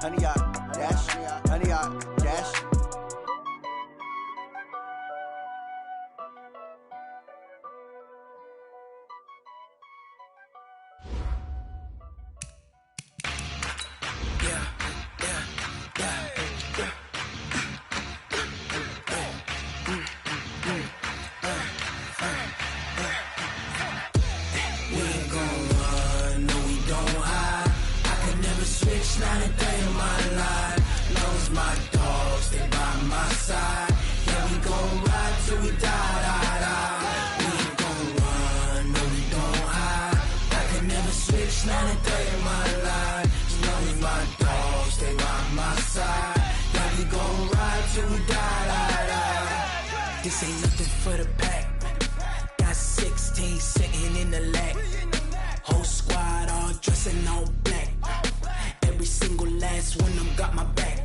honey yacht, dash, honey yacht, dash. Not a day in my life. Knows my dogs, they by my side. Yeah, we gon' ride till we die. We ain't gon' run, no, we don't hide. I can never switch, not a day in my life. Knows my dogs, they by my side. Yeah, we gon' ride till we die. This ain't nothing for the pack. Got 16 sitting in the lag. Whole squad all dressing all black. Every single last one of them got my back.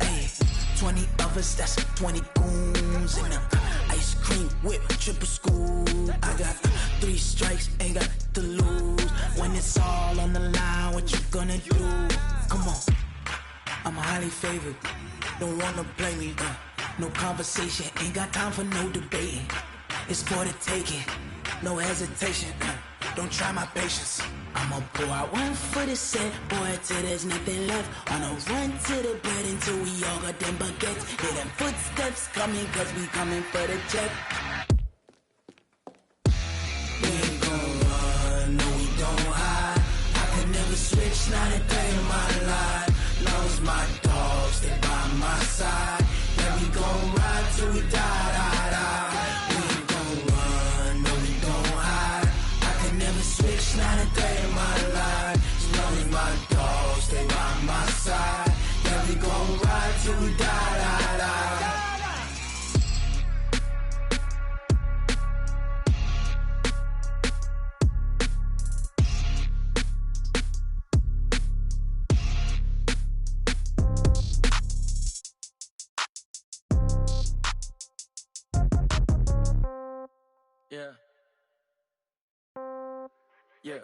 Hey, 20 of us, that's 20 goons in the ice cream whip, triple scoop. I got 3 strikes, ain't got to lose. When it's all on the line, what you gonna do? Come on, I'm highly favored. Don't wanna play me, no conversation, ain't got time for no debating. It's for the taking, no hesitation. Don't try my patience. I'ma pour out one for the set, boy, till there's nothing left. On a run to the bread until we all got them baguettes. Hear them footsteps coming, cause we coming for the check. We ain't gon' run, no, we don't hide. I can never switch, not a day in my life. Knows my dogs, they by my side. Yeah, we gon' ride till we die. We ain't gon' run, no, we don't hide. I can never switch, not a day in my life. Knows my dogs, they by my side. Yeah, we gon' ride till we die. Yeah. Yeah.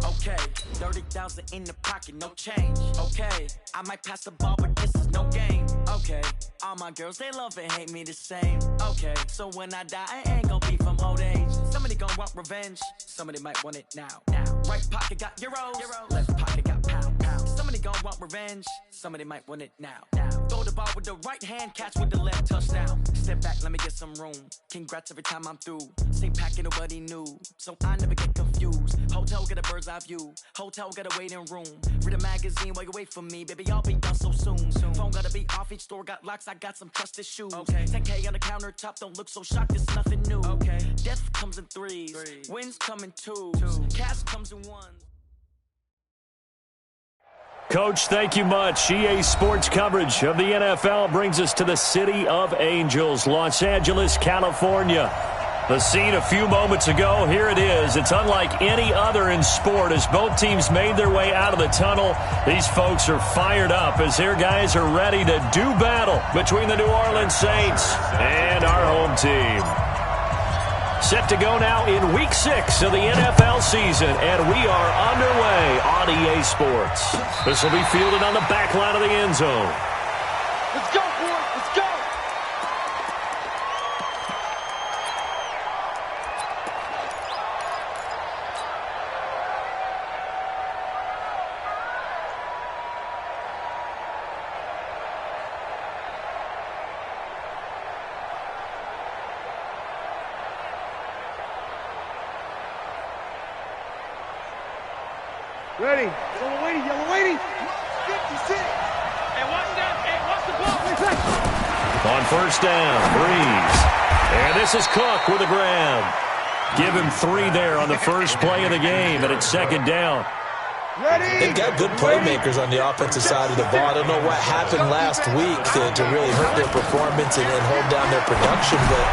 Okay. 30,000 in the pocket, no change. Okay. I might pass the ball, but this is no game. Okay. All my girls, they love and hate me the same. Okay. So when I die, I ain't gon' be from old age. Somebody gon' want revenge. Somebody might want it now. Right pocket got euros. Left pocket got pound. Somebody gon' want revenge. Somebody might want it now. Throw the ball with the right hand, catch with the left, touchdown. Step back, let me get some room. Congrats every time I'm through. Same packet, nobody knew, so I never get confused. Hotel got a bird's eye view. Hotel got a waiting room. Read a magazine while you wait for me, baby. I'll be done so soon. Phone gotta be off. Each store got locks. I got some trusted shoes. 10K on the countertop. Don't look so shocked. It's nothing new. Death comes in threes. Wins come in twos. Cash comes in ones. Coach, thank you much. EA Sports coverage of the NFL brings us to the City of Angels, Los Angeles, California. The scene a few moments ago, here it is. It's unlike any other in sport as both teams made their way out of the tunnel. These folks are fired up as their guys are ready to do battle between the New Orleans Saints and our home team. Set to go now in Week 6 of the NFL season, and we are underway on EA Sports. This will be fielded on the back line of the end zone. Let's go, boys. Let's go. Ready. Yellow lady, yellow lady. 56. Hey, watch that. Hey, watch the ball. On first down, Breeze. And this is Cook with a grab. Give him 3 there on the first play of the game, and it's second down. They've got good playmakers on the offensive side of the ball. I don't know what happened last week to really hurt their performance and hold down their production, but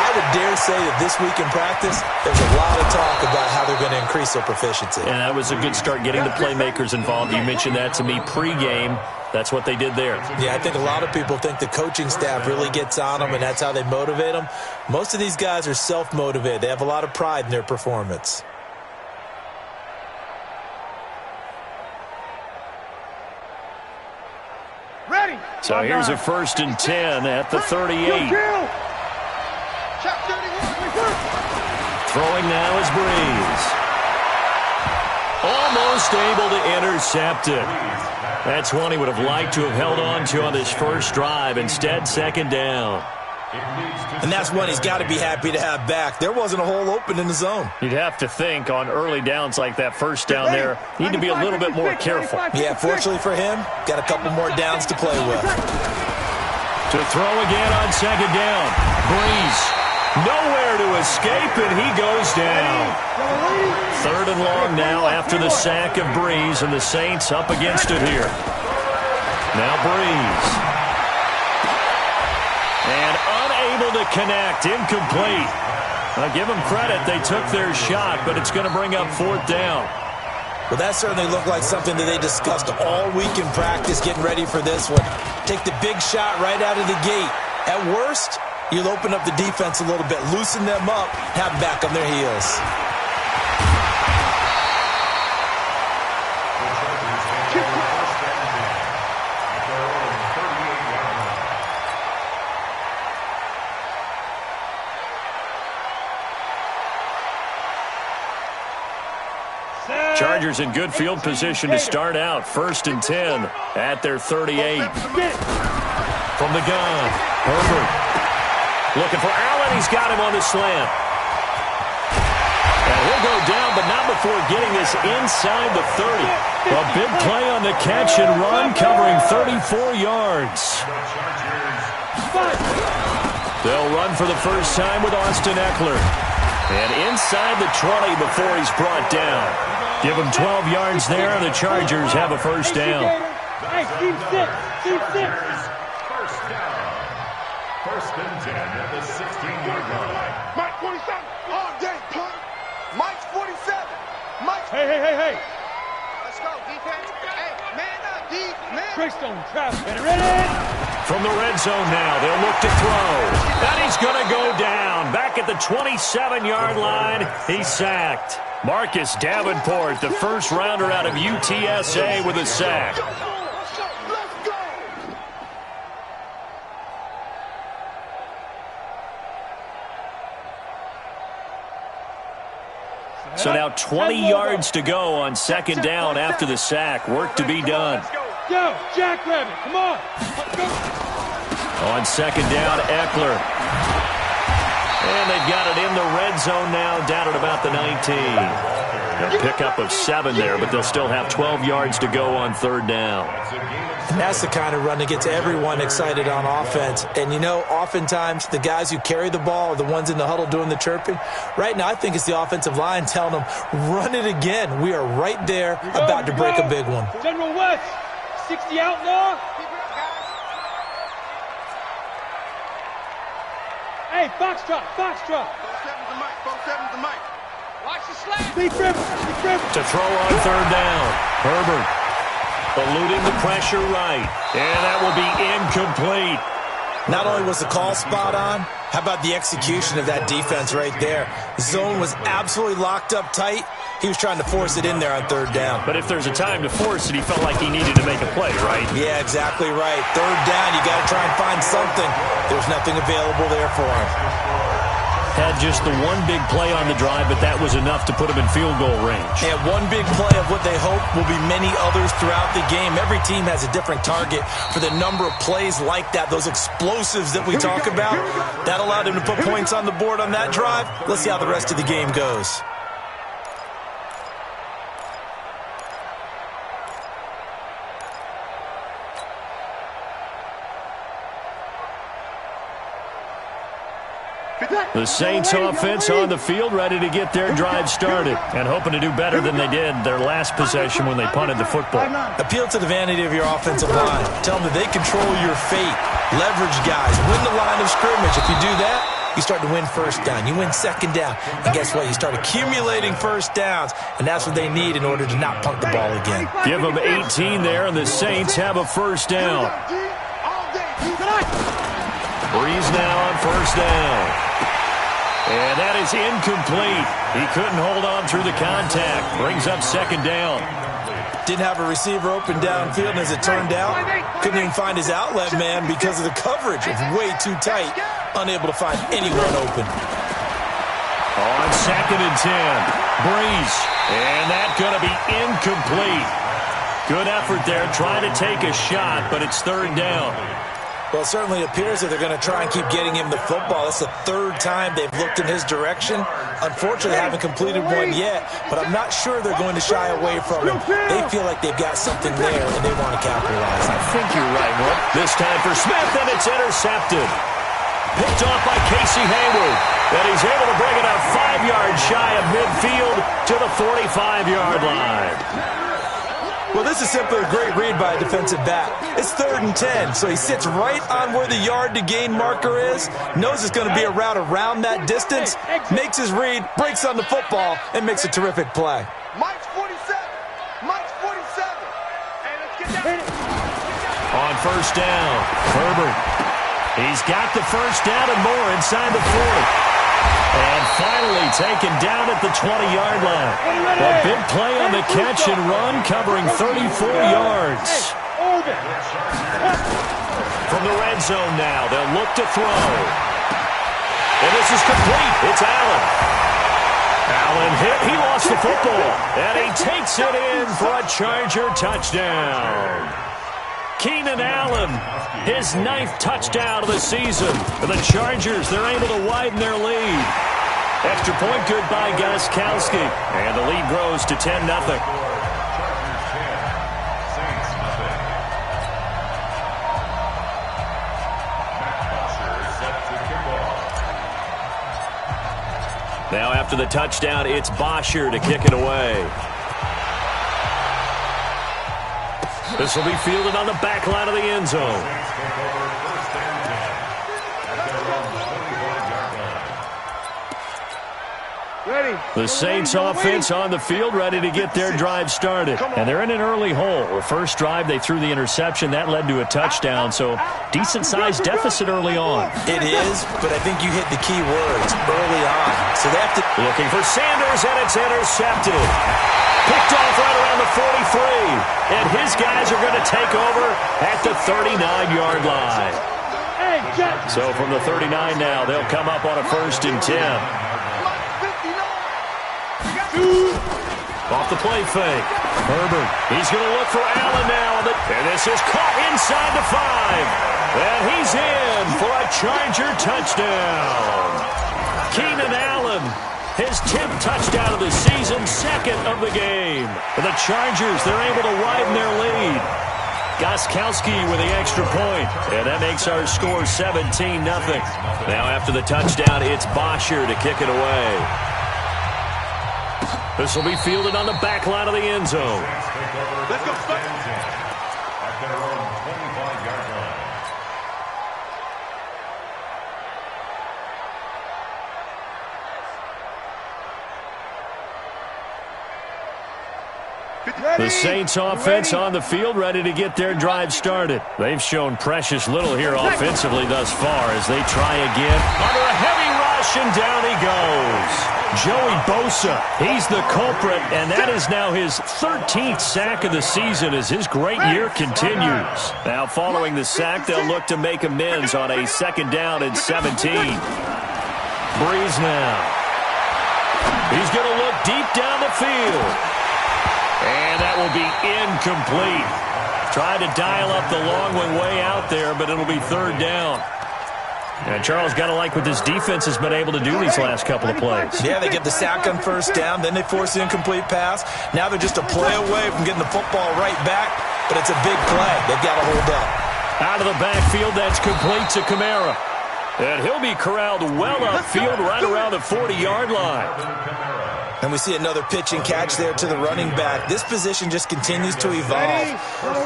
I would dare say that this week in practice, there's a lot of talk about how they're going to increase their proficiency. And that was a good start, getting the playmakers involved. You mentioned that to me pregame. That's what they did there. Yeah, I think a lot of people think the coaching staff really gets on them, and that's how they motivate them. Most of these guys are self-motivated. They have a lot of pride in their performance. So here's a 1st and 10 at the 38. Throwing now is Breeze. Almost able to intercept it. That's one he would have liked to have held on to on this first drive. Instead, 2nd down. And that's one he's got to be happy to have back. There wasn't a hole open in the zone. You'd have to think on early downs like that, 1st down there, need to be a little bit more careful. Yeah, fortunately for him, got a couple more downs to play with. To throw again on 2nd down. Breeze nowhere to escape, and he goes down. 3rd and long now after the sack of Breeze, and the Saints up against it here. Now Breeze. And unable to connect, incomplete. I'll give them credit, they took their shot, but it's going to bring up 4th down. Well, that certainly looked like something that they discussed all week in practice getting ready for this one. Take the big shot right out of the gate. At worst, you'll open up the defense a little bit, loosen them up, have them back on their heels. Chargers in good field position to start out. 1st and 10 at their 38. From the gun, Herbert. Looking for Allen. He's got him on the slant. And he'll go down, but not before getting this inside the 30. A big play on the catch and run, covering 34 yards. They'll run for the first time with Austin Eckler. And inside the 20 before he's brought down. Give him 12 yards there, and the Chargers have a 1st down. Hey, keep 6. Keep 6. 1st down. 1st and 10 at the 16-yard line. Mike 47. All day, punk. Mike's 47. Mike. Hey. Let's go, defense. Hey, man up, deep, man. Tricks on trap. Get ready. From the red zone now, they'll look to throw. And he's going to go down. Back at the 27-yard line, he's sacked. Marcus Davenport, the first rounder out of UTSA with a sack. So now 20 yards to go on 2nd down after the sack. Work to be done. Go, Jackrabbit, come on. On 2nd down, Eckler. And they've got it in the red zone now, down at about the 19. A pickup of 7 there, but they'll still have 12 yards to go on 3rd down. And that's the kind of run that gets everyone excited on offense. And, you know, oftentimes the guys who carry the ball are the ones in the huddle doing the chirping. Right now, I think it's the offensive line telling them, run it again. We are right there about to break a big one. General West, 60 outlaw. Hey, Foxtrot. 4-7's the mic. 4-7's the mic. Watch the slant. Deep river. To throw on 3rd down. Herbert eluding the pressure right. And that will be incomplete. Not only was the call spot on, how about the execution of that defense right there? The zone was absolutely locked up tight. He was trying to force it in there on 3rd down. But if there's a time to force it, he felt like he needed to make a play, right? Yeah, exactly right. 3rd down, you got to try and find something. There's nothing available there for him. Had just the one big play on the drive, but that was enough to put him in field goal range. And one big play of what they hope will be many others throughout the game. Every team has a different target for the number of plays like that, those explosives that we talk about. That allowed him to put points on the board on that drive. Let's see how the rest of the game goes. The Saints offense on the field, ready to get their drive started and hoping to do better than they did their last possession when they punted the football. Appeal to the vanity of your offensive line. Tell them that they control your fate. Leverage guys. Win the line of scrimmage. If you do that, you start to win 1st down. You win 2nd down. And guess what? You start accumulating 1st downs, and that's what they need in order to not punt the ball again. Give them 18 there, and the Saints have a 1st down. Breeze now on 1st down. And that is incomplete. He couldn't hold on through the contact. Brings up 2nd down. Didn't have a receiver open downfield, and as it turned out, couldn't even find his outlet man because of the coverage. It was way too tight, unable to find anyone open. On 2nd and 10, Breeze, and that's going to be incomplete. Good effort there, trying to take a shot, but it's 3rd down. Well, it certainly appears that they're going to try and keep getting him the football. It's the 3rd time they've looked in his direction. Unfortunately, they haven't completed one yet, but I'm not sure they're going to shy away from him. They feel like they've got something there, and they want to capitalize. I think you're right, Will. This time for Smith, and it's intercepted. Picked off by Casey Hayward, and he's able to bring it up 5 yards shy of midfield to the 45-yard line. Well, this is simply a great read by a defensive back. It's 3rd and 10, so he sits right on where the yard-to-gain marker is, knows it's going to be a route around that distance, makes his read, breaks on the football, and makes a terrific play. Mike's 47. Mike's 47. Hey, let's get down. On 1st down, Herbert. He's got the 1st down and more inside the 40. And finally taken down at the 20-yard line. A big play on the catch and run, covering 34 yards. From the red zone now, they'll look to throw. And this is complete. It's Allen. Allen hit. He lost the football. And he takes it in for a Charger touchdown. Keenan Allen, his 9th touchdown of the season. For the Chargers, they're able to widen their lead. Extra point good by Gostkowski. And the lead grows to 10-0. Now after the touchdown, it's Bosher to kick it away. This will be fielded on the back line of the end zone. The Saints offense on the field, ready to get their drive started. And they're in an early hole. The first drive, they threw the interception. That led to a touchdown, so decent-sized deficit early on. It is, but I think you hit the key words, early on. So they have to... Looking for Sanders, and it's intercepted. Picked off right around the 43. And his guys are going to take over at the 39-yard line. So from the 39 now, they'll come up on a 1st and 10. Off the play fake. Herbert, he's going to look for Allen now. And this is caught inside the 5. And he's in for a Charger touchdown. Keenan Allen, his 10th touchdown of the season, 2nd of the game. For the Chargers, they're able to widen their lead. Gostkowski with the extra point. And that makes our score 17-0. Now after the touchdown, it's Bosher to kick it away. This will be fielded on the back line of the end zone. Let's go, start. At their own 25-yard line. The Saints offense on the field, ready to get their drive started. They've shown precious little here offensively thus far as they try again. Under a heavy rush, and down he goes. Joey Bosa, he's the culprit, and that is now his 13th sack of the season as his great year continues. Now following the sack, they'll look to make amends on a 2nd down and 17. Breeze now. He's going to look deep down the field. And that will be incomplete. Tried to dial up the long one way out there, but it'll be 3rd down. And Charles, got to like what this defense has been able to do these last couple of plays. Yeah, they get the sack on 1st down, then they force the incomplete pass. Now they're just a play away from getting the football right back, but it's a big play. They've got to hold up. Out of the backfield, that's complete to Kamara. And he'll be corralled well upfield right around the 40-yard line. And we see another pitch and catch there to the running back. This position just continues to evolve.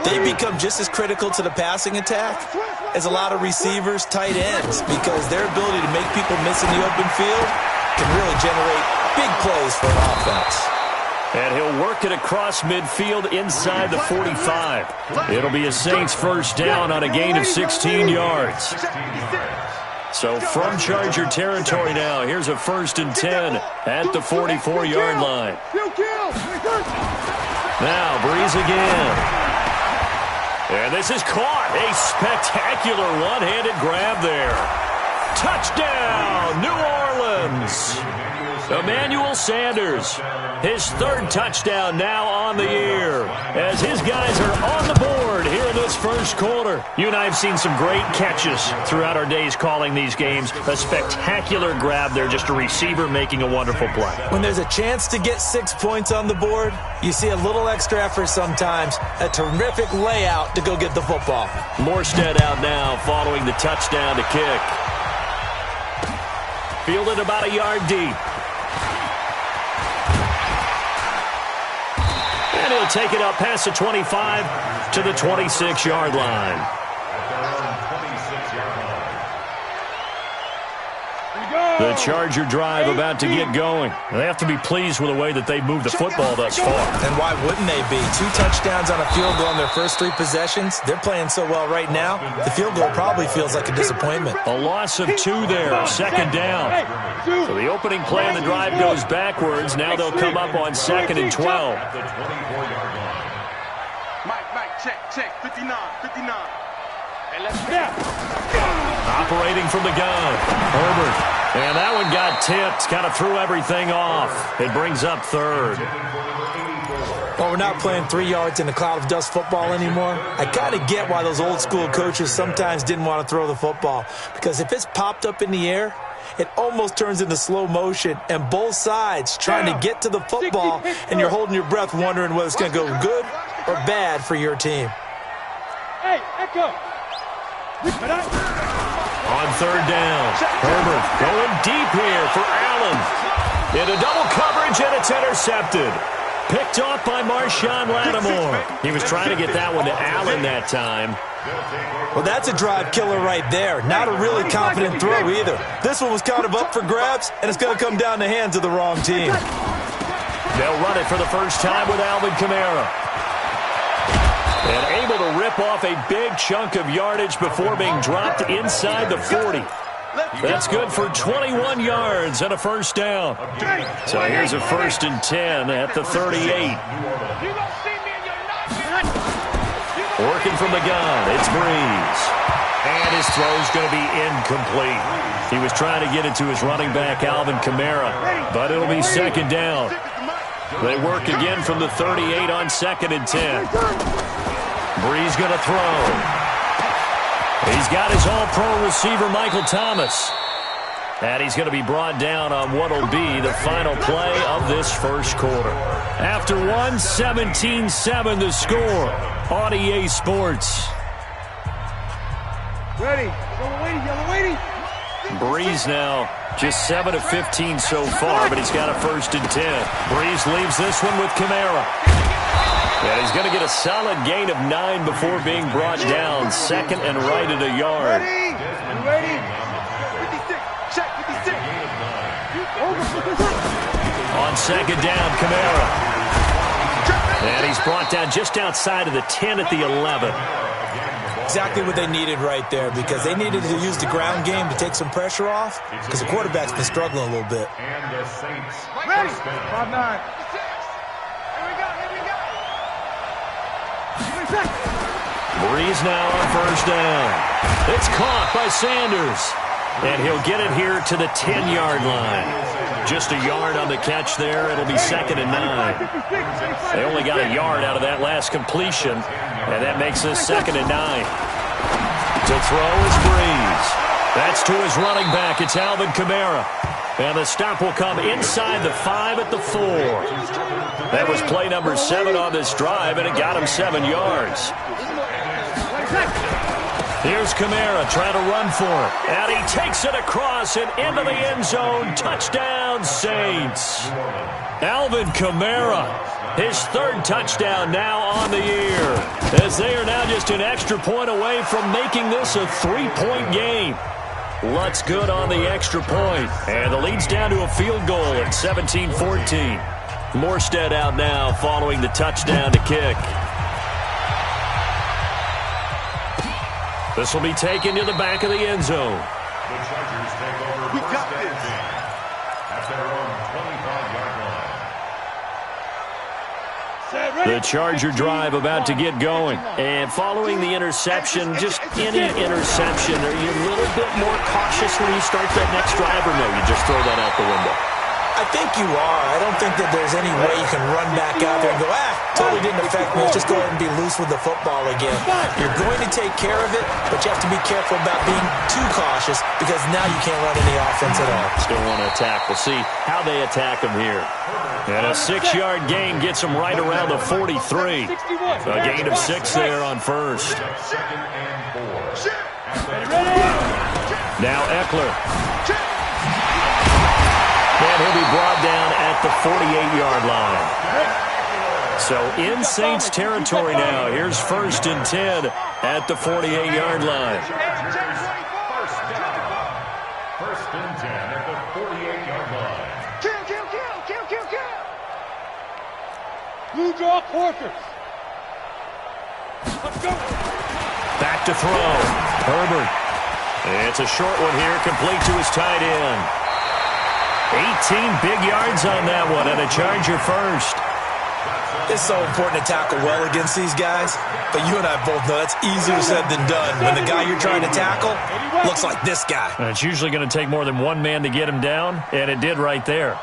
They become just as critical to the passing attack as a lot of receivers, tight ends, because their ability to make people miss in the open field can really generate big plays for an offense. And he'll work it across midfield inside the 45. It'll be a Saints 1st down on a gain of 16 yards. So from Charger territory now, here's a 1st and 10 at the 44-yard line. Now Breeze again. And this is caught. A spectacular one-handed grab there. Touchdown, New Orleans. Emmanuel Sanders, his third touchdown now on the year, as his guys are on the board here in this first quarter. You and I have seen some great catches throughout our days calling these games. A spectacular grab there, just a receiver making a wonderful play. When there's a chance to get 6 points on the board, you see a little extra effort sometimes. A terrific layout to go get the football. Morstead out now following the touchdown to kick. Fielded about a yard deep. And he'll take it up past the 25 to the 26-yard line. The Charger drive about to get going. They have to be pleased with the way that they've moved the football thus far. And why wouldn't they be? 2 touchdowns on a field goal in their first 3 possessions. They're playing so well right now, the field goal probably feels like a disappointment. A loss of 2 there, second down. So the opening play of the drive goes backwards. Now they'll come up on 2nd and 12. Mike, check, 59. Hey, let's Operating from the gun, Herbert. And that one got tipped, kind of threw everything off. It brings up 3rd. Well, we're not playing 3 yards in a cloud of dust football anymore. I kind of get why those old school coaches sometimes didn't want to throw the football. Because if it's popped up in the air, it almost turns into slow motion, and both sides trying to get to the football, and you're holding your breath wondering whether it's going to go good or bad for your team. Hey, Echo. On 3rd down, Herbert going deep here for Allen. Into double coverage, and it's intercepted. Picked off by Marshawn Lattimore. He was trying to get that one to Allen that time. Well, that's a drive killer right there. Not a really confident throw either. This one was kind of up for grabs, and it's going to come down the hands of the wrong team. They'll run it for the first time with Alvin Kamara. And able to rip off a big chunk of yardage before being dropped inside the 40. That's good for 21 yards and a first down. So here's a 1st and 10 at the 38. Working from the gun, it's Breeze. And his throw's going to be incomplete. He was trying to get it to his running back, Alvin Kamara, but it'll be 2nd down. They work again from the 38 on 2nd and 10. Breeze going to throw. He's got his all-pro receiver, Michael Thomas. And he's going to be brought down on what will be the final play of this first quarter. After 17-7 the score on EA Sports. Ready. Yellow waiting. Breeze now just 7 of 15 so far, but he's got a 1st and 10. Breeze leaves this one with Kamara. And he's going to get a solid gain of 9 before being brought down. 2nd and right at a yard. Ready. 56. Check 56. On 2nd down, Kamara. And he's brought down just outside of the 10 at the 11. Exactly what they needed right there, because they needed to use the ground game to take some pressure off, because the quarterback's been struggling a little bit. And the Saints. Ready. 5-9. Breeze now on 1st down. It's caught by Sanders. And he'll get it here to the 10-yard line. Just a yard on the catch there. It'll be 2nd and 9. They only got a yard out of that last completion. And that makes this 2nd and 9. To throw is Breeze. That's to his running back. It's Alvin Kamara. And the stop will come inside the 5 at the 4. That was play number 7 on this drive, and it got him 7 yards. Here's Kamara trying to run for it. And he takes it across and into the end zone. Touchdown, Saints. Alvin Kamara, his 3rd touchdown now on the year, as they are now just an extra point away from making this a 3-point game. Lutz good on the extra point, and the lead's down to a field goal at 17-14. Morstead out now following the touchdown to kick. This will be taken to the back of the end zone. The Chargers take over. We got this. At their own 25-yard line. Set, ready. The Charger drive about to get going. And following the interception, just any interception, are you a little bit more cautious when you start that next drive, or no, you just throw that out the window? I think you are. I don't think that there's any way you can run back out there and go, totally didn't affect me. Let's just go ahead and be loose with the football again. You're going to take care of it, but you have to be careful about being too cautious because now you can't run any offense at all. Still want to attack. We'll see how they attack them here. And a 6-yard gain gets them right around the 43. A gain of 6 there on first. Now Eckler. And he'll be brought down at the 48-yard line. So in Saints territory now. Here's 1st and 10 at the 48-yard line. First and 10 at the 48-yard line. Kill. Blue draw quarters. Let's go. Back to throw. Herbert. It's a short one here, complete to his tight end. 18 big yards on that one, and a Charger first. It's so important to tackle well against these guys, but you and I both know that's easier said than done. When the guy you're trying to tackle looks like this guy. And it's usually going to take more than one man to get him down, and it did right there.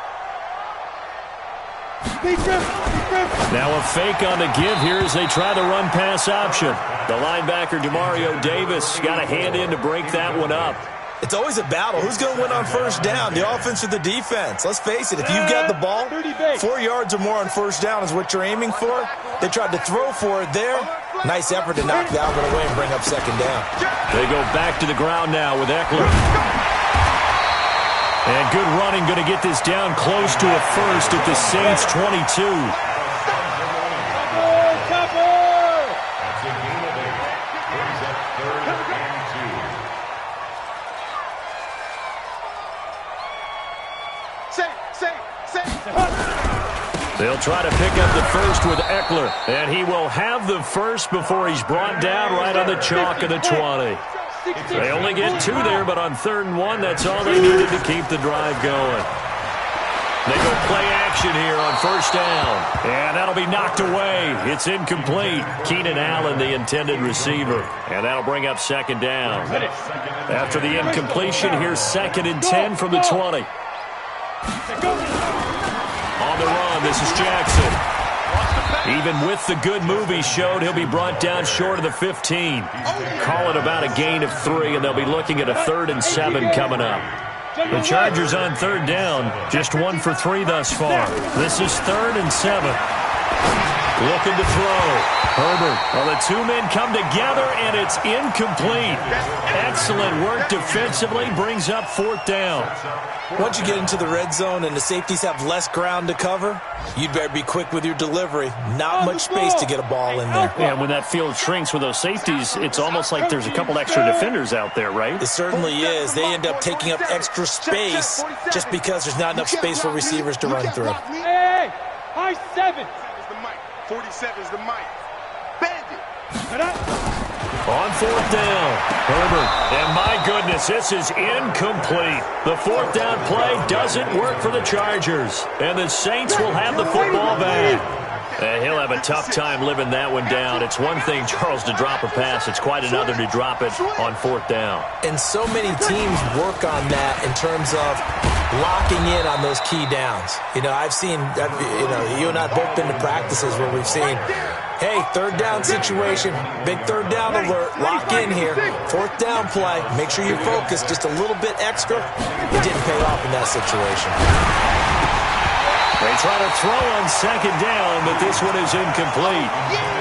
Now a fake on the give here as they try the run-pass option. The linebacker, Demario Davis, got a hand in to break that one up. It's always a battle. Who's going to win on first down, the offense or the defense? Let's face it, if you've got the ball, 4 yards or more on first down is what you're aiming for. They tried to throw for it there. Nice effort to knock that one away and bring up second down. They go back to the ground now with Eckler. And good running, going to get this down close to a first at the Saints 22. They'll try to pick up the first with Eckler, and he will have the first before he's brought down right on the chalk of the 20. They only get 2 there, but on 3rd and 1, that's all they needed to keep the drive going. They go play action here on first down, and that'll be knocked away. It's incomplete. Keenan Allen, the intended receiver, and that'll bring up second down. After the incompletion, here's 2nd and 10 from the 20. On the run, this is Jackson. Even with the good move he showed, he'll be brought down short of the 15. Call it about a gain of 3, and they'll be looking at a 3rd and 7 coming up. The Chargers on 3rd down, just 1 for 3 thus far. This is 3rd and 7. Looking to throw. Herbert. Well, the 2 men come together, and it's incomplete. Excellent work defensively, brings up 4th down. Once you get into the red zone and the safeties have less ground to cover, you'd better be quick with your delivery. Not much space to get a ball in there. Yeah, when that field shrinks with those safeties, it's almost like there's a couple extra defenders out there, right? It certainly is. They end up taking up extra space just because there's not enough space for receivers to run through. Hey, high 7. 47 is the mic. Bandit. On 4th down, Herbert. And my goodness, this is incomplete. The 4th down play doesn't work for the Chargers. And the Saints will have the football back. And he'll have a tough time living that one down. It's one thing, Charles, to drop a pass. It's quite another to drop it on 4th down. And so many teams work on that in terms of locking in on those key downs. I've seen, you and I have both been to practices where we've seen, hey, 3rd down situation, big 3rd down alert, lock in here, 4th down play, make sure you focus just a little bit extra. It didn't pay off in that situation. They try to throw on 2nd down, but this one is incomplete.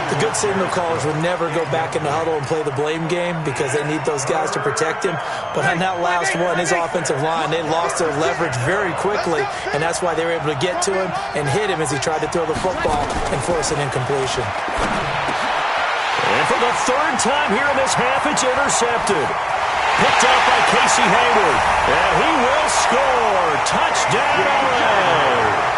The good signal callers would never go back in the huddle and play the blame game because they need those guys to protect him. But on that last one, his offensive line, they lost their leverage very quickly, and that's why they were able to get to him and hit him as he tried to throw the football and force an incompletion. And for the 3rd time here in this half, it's intercepted. Picked up by Casey Hayward. And he will score. Touchdown, LA.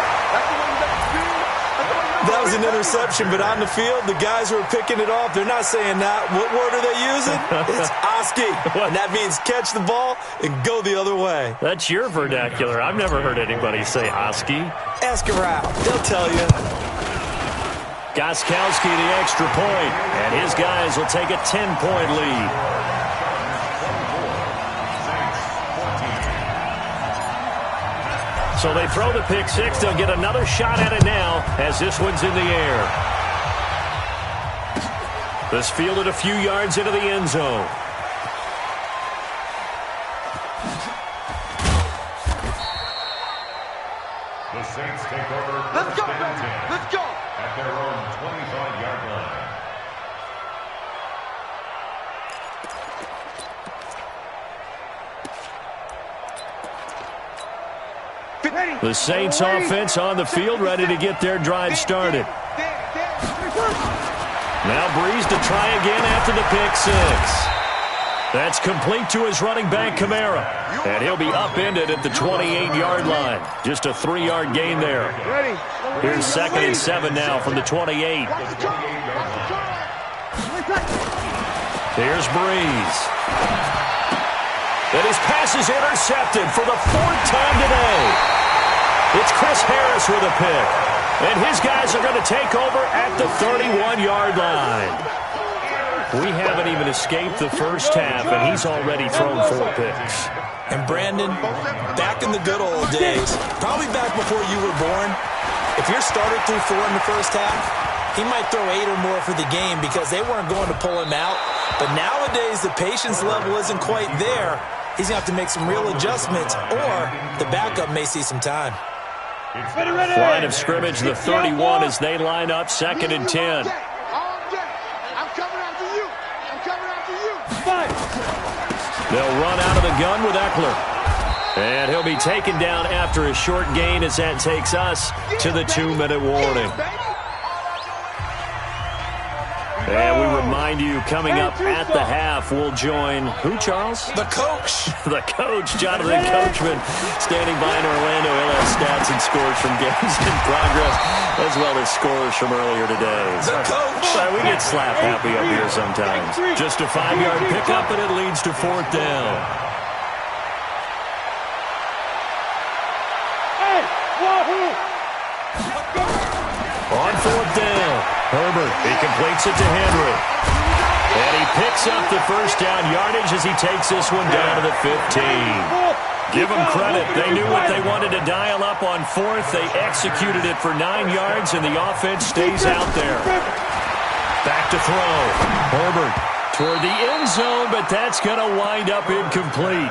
That was an interception, but on the field, the guys who are picking it off, they're not saying that. What word are they using? It's Oski. And that means catch the ball and go the other way. That's your vernacular. I've never heard anybody say Oski. Ask around. They'll tell you. Gostkowski the extra point, and his guys will take a 10-point lead. So they throw the pick six. They'll get another shot at it now as this one's in the air. This fielded a few yards into the end zone. The Saints take over. Let's go, baby. Let's go. At their own 25-yard line. The Saints offense on the field, ready to get their drive started. Now Breeze to try again after the pick six. That's complete to his running back, Kamara. And he'll be upended at the 28-yard line. Just a 3-yard gain there. Here's 2nd and 7 now from the 28. Here's Breeze. And his pass is intercepted for the 4th time today. It's Chris Harris with a pick. And his guys are going to take over at the 31-yard line. We haven't even escaped the first half, and he's already thrown 4 picks. And Brandon, back in the good old days, probably back before you were born, if your starter threw 4 in the first half, he might throw 8 or more for the game because they weren't going to pull him out. But nowadays, the patience level isn't quite there. He's going to have to make some real adjustments, or the backup may see some time. Line of scrimmage, the 31 as they line up, 2nd and 10. They'll run out of the gun with Eckler. And he'll be taken down after a short gain as that takes us to the 2-minute warning. And we remind you, coming up at the half, we'll join, who, Charles? The coach. The coach, Jonathan Coachman, standing by in Orlando. He'll have stats and scores from games in progress, as well as scores from earlier today. The coach. We get slap happy up here sometimes. Just a 5-yard pickup, and it leads to 4th down. On 4th down, Herbert, he completes it to Henry. And he picks up the first down yardage as he takes this one down to the 15. Give them credit. They knew what they wanted to dial up on 4th. They executed it for 9 yards, and the offense stays out there. Back to throw. Herbert toward the end zone, but that's going to wind up incomplete.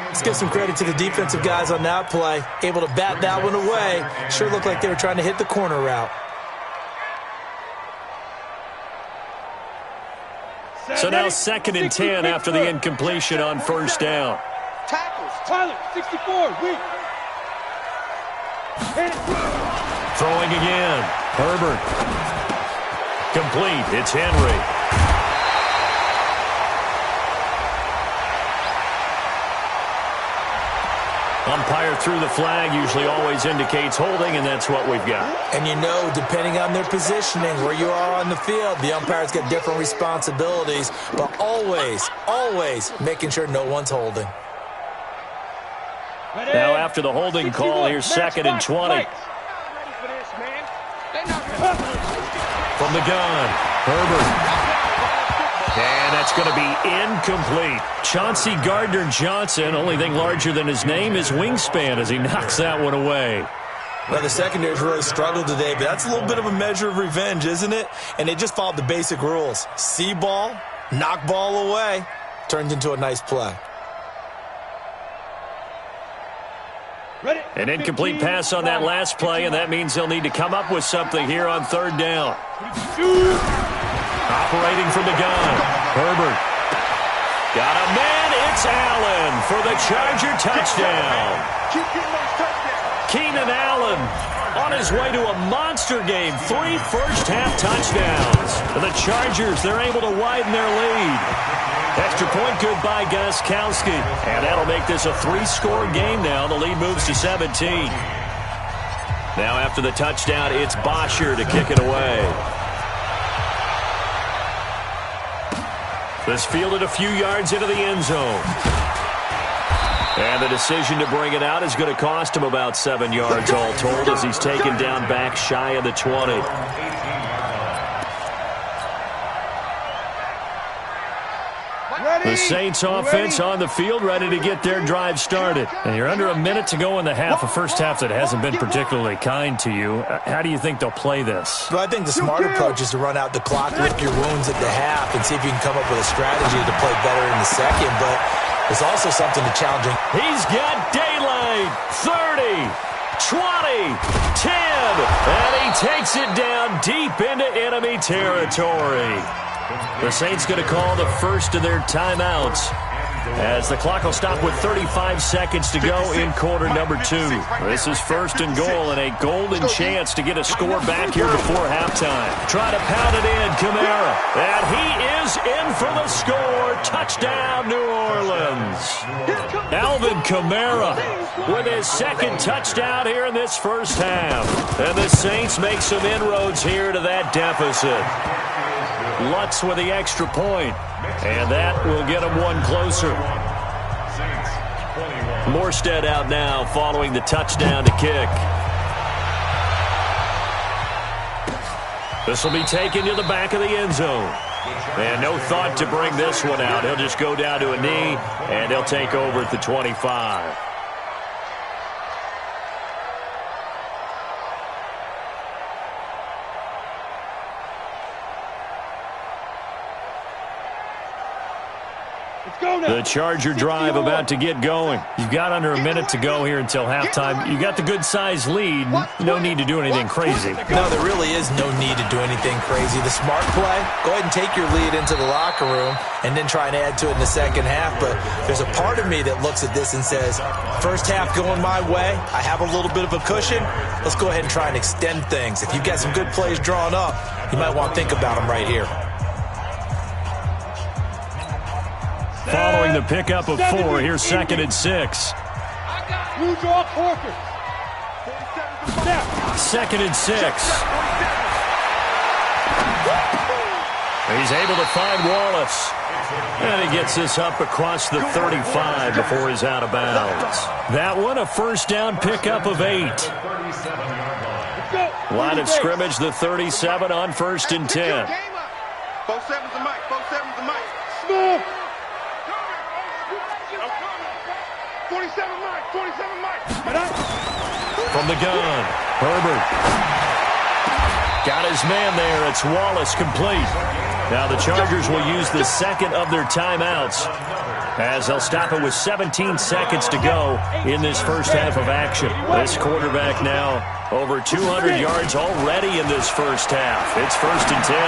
Let's give some credit to the defensive guys on that play. Able to bat that one away. Sure looked like they were trying to hit the corner route. So now 2nd and 10 after the incompletion on 1st down. Tyler, 64, weak. Throwing again. Herbert. Complete. It's Henry. Umpire threw the flag, usually always indicates holding, and that's what we've got. And you know, depending on their positioning, where you are on the field, the umpires get different responsibilities, but always making sure no one's holding. Now after the holding call, here's 2nd and 20. From the gun, Herbert. And that's going to be incomplete. Chauncey Gardner-Johnson, only thing larger than his name is wingspan as he knocks that one away. Well, the secondary's really struggled today, but that's a little bit of a measure of revenge, isn't it? And they just followed the basic rules. See ball, knock ball away, turned into a nice play. An incomplete pass on that last play, and that means they'll need to come up with something here on 3rd down. Operating from the gun, Herbert. Got a man, it's Allen for the Charger touchdown. Keenan Allen on his way to a monster game. 3 first-half touchdowns. The Chargers, they're able to widen their lead. Extra point good by Gostkowski. And that'll make this a 3-score game now. The lead moves to 17. Now after the touchdown, it's Bosher to kick it away. This fielded a few yards into the end zone. And the decision to bring it out is going to cost him about 7 yards all told as he's taken down back shy of the 20. The Saints offense on the field, ready to get their drive started. And you're under a minute to go in the half, a first half that hasn't been particularly kind to you. How do you think they'll play this? Well, I think the smart approach is to run out the clock, lick your wounds at the half, and see if you can come up with a strategy to play better in the second. But it's also something to challenge. He's got daylight. 30, 20, 10, and he takes it down deep into enemy territory. The Saints going to call the first of their timeouts as the clock will stop with 35 seconds to go in quarter number 2. This is first and goal and a golden chance to get a score back here before halftime. Try to pound it in, Kamara. And he is in for the score. Touchdown, New Orleans. Alvin Kamara with his second touchdown here in this first half. And the Saints make some inroads here to that deficit. Lutz with the extra point, and that will get him one closer. Morstead out now following the touchdown to kick. This will be taken to the back of the end zone. And no thought to bring this one out. He'll just go down to a knee, and he'll take over at the 25. The Charger drive about to get going. You've got under a minute to go here until halftime. You got the good-sized lead. No need to do anything crazy. No, there really is no need to do anything crazy. The smart play, go ahead and take your lead into the locker room and then try and add to it in the second half. But there's a part of me that looks at this and says, first half going my way, I have a little bit of a cushion. Let's go ahead and try and extend things. If you've got some good plays drawn up, you might want to think about them right here. Following the pickup of 4, here's second and 6. Second and 6. He's able to find Wallace. And he gets this up across the 35 before he's out of bounds. That one, a first down pickup of 8. Line of scrimmage, the 37 on first and 10. 4-7's the mic. 4-7's the mic. Smooth. 47 Mike, 47 Mike. From the gun, Herbert. Got his man there. It's Wallace complete. Now the Chargers will use the second of their timeouts as they'll stop it with 17 seconds to go in this first half of action. This quarterback now over 200 yards already in this first half. It's first and 10.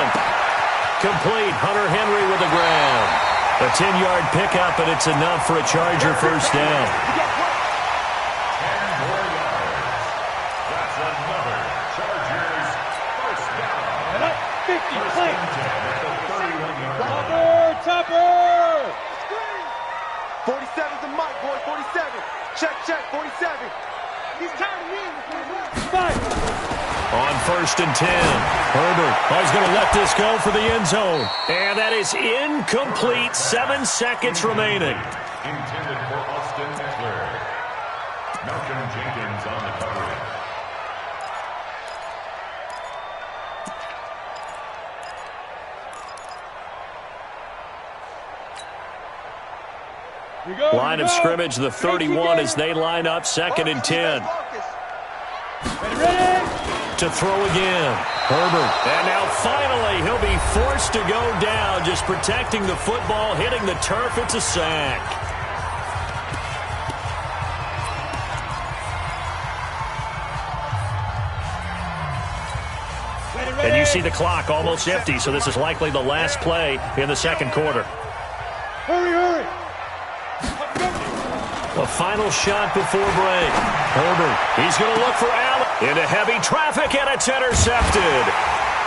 Complete. Hunter Henry with the grab. A 10-yard pickup, and it's enough for a Charger first down. 10 more yards. That's another Chargers first down. 50, play. At the 31-yard line. Topper! 47's the mic, boy. 47. Check, 47. He's tired of me. On first and 10, Herbert is going to let this go for the end zone. And that is incomplete. 7 seconds remaining. Intended for Austin Eckler. Malcolm Jenkins on the coverage. Line of scrimmage, the 31 as they line up second and 10. To throw again. Herbert. And now finally he'll be forced to go down, just protecting the football, hitting the turf. It's a sack. And you see the clock almost empty, so this is likely the last play in the second quarter. Hurry! A final shot before break. Herbert, he's going to look for Allen. Into heavy traffic, and it's intercepted.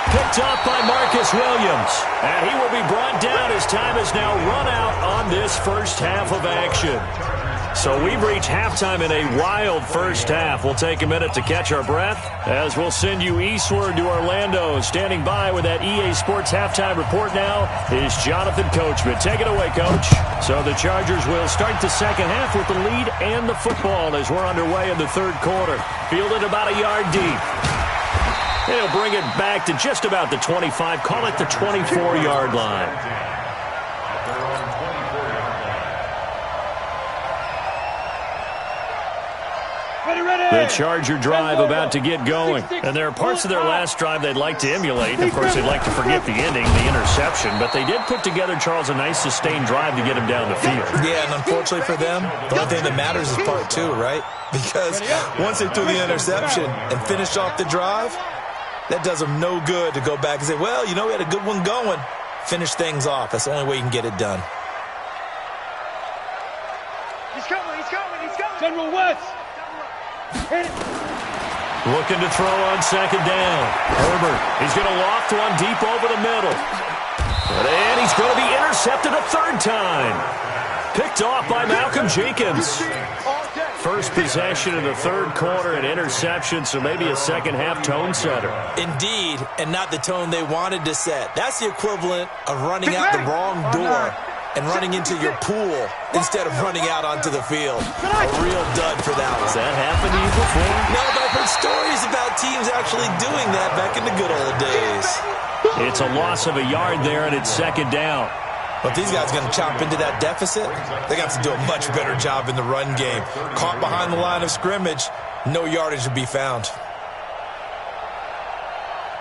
Picked up by Marcus Williams. And he will be brought down as time is now run out on this first half of action. So we've reached halftime in a wild first half. We'll take a minute to catch our breath as we'll send you eastward to Orlando. Standing by with that EA Sports halftime report now is Jonathan Coachman. Take it away, Coach. So the Chargers will start the second half with the lead and the football as we're underway in the third quarter. Fielded about a yard deep. They'll bring it back to just about the 25. Call it the 24-yard line. At their own 24 The Charger drive about to get going. And there are parts of their last drive they'd like to emulate. Of course, they'd like to forget the ending, the interception. But they did put together, Charles, a nice sustained drive to get him down the field. Yeah, and unfortunately for them, the only thing that matters is part two, right? Because once they threw the interception and finished off the drive, that does them no good to go back and say, well, you know, we had a good one going. Finish things off. That's the only way you can get it done. He's coming. General West. Looking to throw on second down. Herbert, he's going to loft one deep over the middle. And he's going to be intercepted a third time. Picked off by Malcolm Jenkins. First possession of the third quarter, an interception, so maybe a second-half tone setter. Indeed, and not the tone they wanted to set. That's the equivalent of running out the wrong door and running into your pool instead of running out onto the field. A real dud for that one. Has that happened to you before? No, but I've heard stories about teams actually doing that back in the good old days. It's a loss of a yard there, and it's second down. But these guys are going to chop into that deficit. They're going to have to do a much better job in the run game. Caught behind the line of scrimmage, no yardage to be found.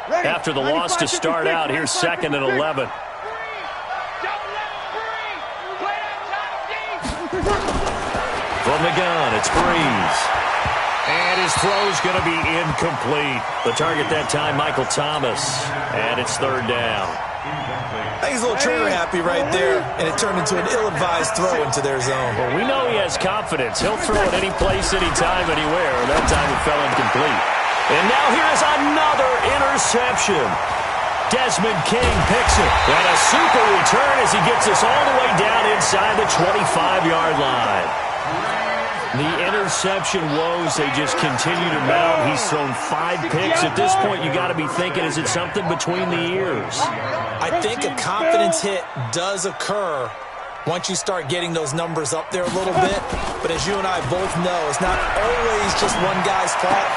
After the loss to start out, here's second and 11. From the gun, it's Breeze. And his throw's going to be incomplete. The target that time, Michael Thomas. And it's third down. I think he's a little trigger happy right there, and it turned into an ill-advised throw into their zone. Well, we know he has confidence. He'll throw it any place, anytime, anywhere. That time it fell incomplete. And now here is another interception. Desmond King picks it. And a super return as he gets us all the way down inside the 25-yard line. The interception woes, they just continue to mount. He's thrown 5 picks. At this point, you got to be thinking, is it something between the ears? I think a confidence hit does occur once you start getting those numbers up there a little bit. But as you and I both know, it's not always just one guy's fault.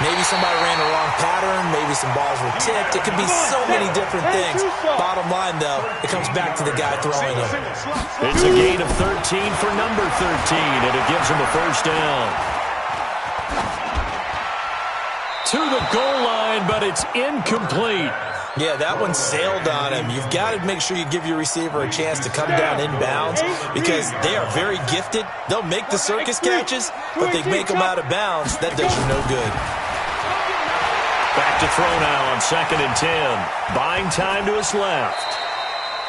Maybe somebody ran the wrong pattern. Maybe some balls were tipped. It could be so many different things. Bottom line, though, it comes back to the guy throwing them. It's a gain of 13 for number 13, and it gives him a first down. To the goal line, but it's incomplete. Yeah, that one sailed on him. You've got to make sure you give your receiver a chance to come down inbounds because they are very gifted. They'll make the circus catches, but they make them out of bounds. That does you no good. Back to throw now on second and 10. Buying time to his left.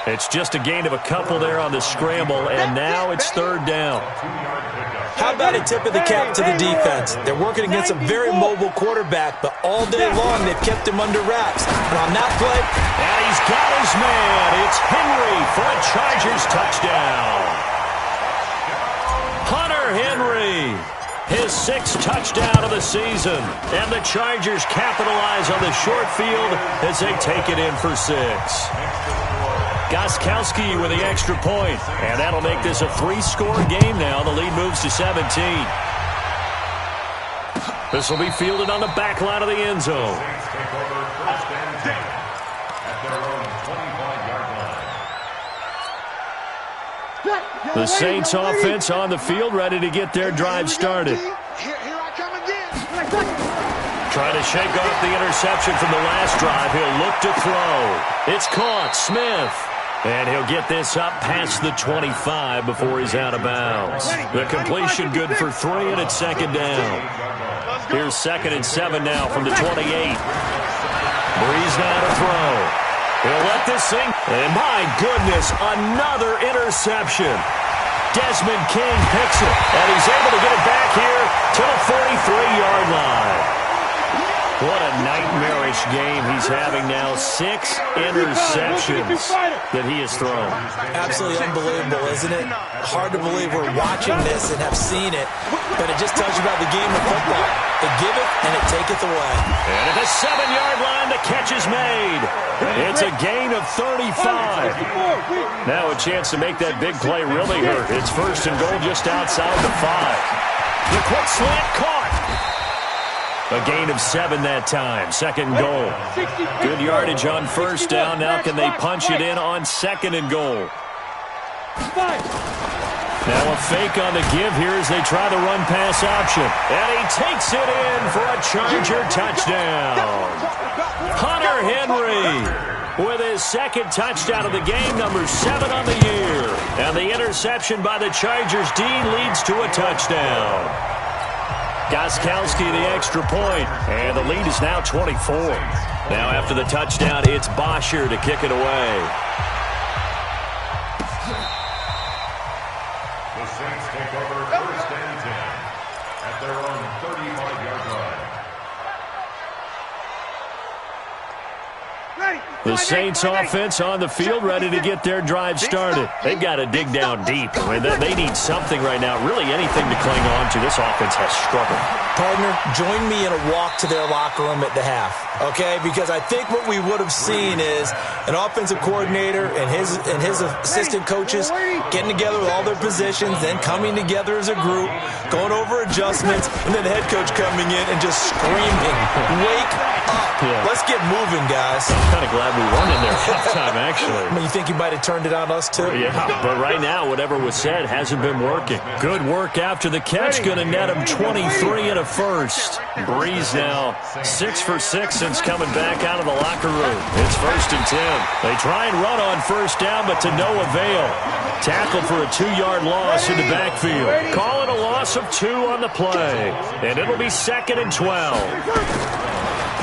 It's just a gain of a couple there on the scramble, and now it's third down. How about a tip of the cap to the defense? They're working against a very mobile quarterback, but all day long they've kept him under wraps. And on that play, and he's got his man. It's Henry for a Chargers touchdown. Hunter Henry, his 6th touchdown of the season. And the Chargers capitalize on the short field as they take it in for 6. Gostkowski with the extra point, and that'll make this a 3-score game now. The lead moves to 17. This will be fielded on the back line of the end zone. The Saints offense on the field, ready to get their drive started. Trying to shake off the interception from the last drive. He'll look to throw. It's caught. Smith. And he'll get this up past the 25 before he's out of bounds. The completion good for 3, and it's second down. Here's second and 7 now from the 28. Breeze now to throw. He'll let this thing. And my goodness, another interception. Desmond King picks it, and he's able to get it back here to the 43-yard line. What a nightmarish game he's having now. 6 interceptions that he has thrown. Absolutely unbelievable, isn't it? Hard to believe we're watching this and have seen it, but it just tells you about the game of football. It giveth and it taketh away. And at the 7-yard line, the catch is made. It's a gain of 35. Now a chance to make that big play really hurt. It's first and goal just outside the 5. The quick slant caught. A gain of 7 that time. Second goal. Good yardage on first down. Now can they punch it in on second and goal? Now a fake on the give here as they try the run-pass option. And he takes it in for a Charger touchdown. Hunter Henry with his second touchdown of the game, number 7 on the year. And the interception by the Chargers D leads to a touchdown. Gostkowski the extra point, and the lead is now 24. Now after the touchdown, it's Bosher to kick it away. The Saints take over 1st and 10 at their own 35-yard line. The Saints offense on the field, ready to get their drive started. They've got to dig down deep. I mean, they need something right now, really anything to cling on to. This offense has struggled. Partner, join me in a walk to their locker room at the half, okay? Because I think what we would have seen is an offensive coordinator and his assistant coaches getting together with all their positions, then coming together as a group, going over adjustments, and then the head coach coming in and just screaming, "Wake up! Yeah. Let's get moving, guys." I'm kind of glad we weren't in there halftime, actually. I mean, you think he might have turned it on us, too? Yeah, but right now, whatever was said hasn't been working. Good work after the catch. Going to net him 23 and a first. Breeze now 6 for 6 since coming back out of the locker room. It's 1st and 10. They try and run on first down, but to no avail. Tackle for a 2-yard loss in the backfield. Call it a loss of 2 on the play. And it'll be 2nd and 12.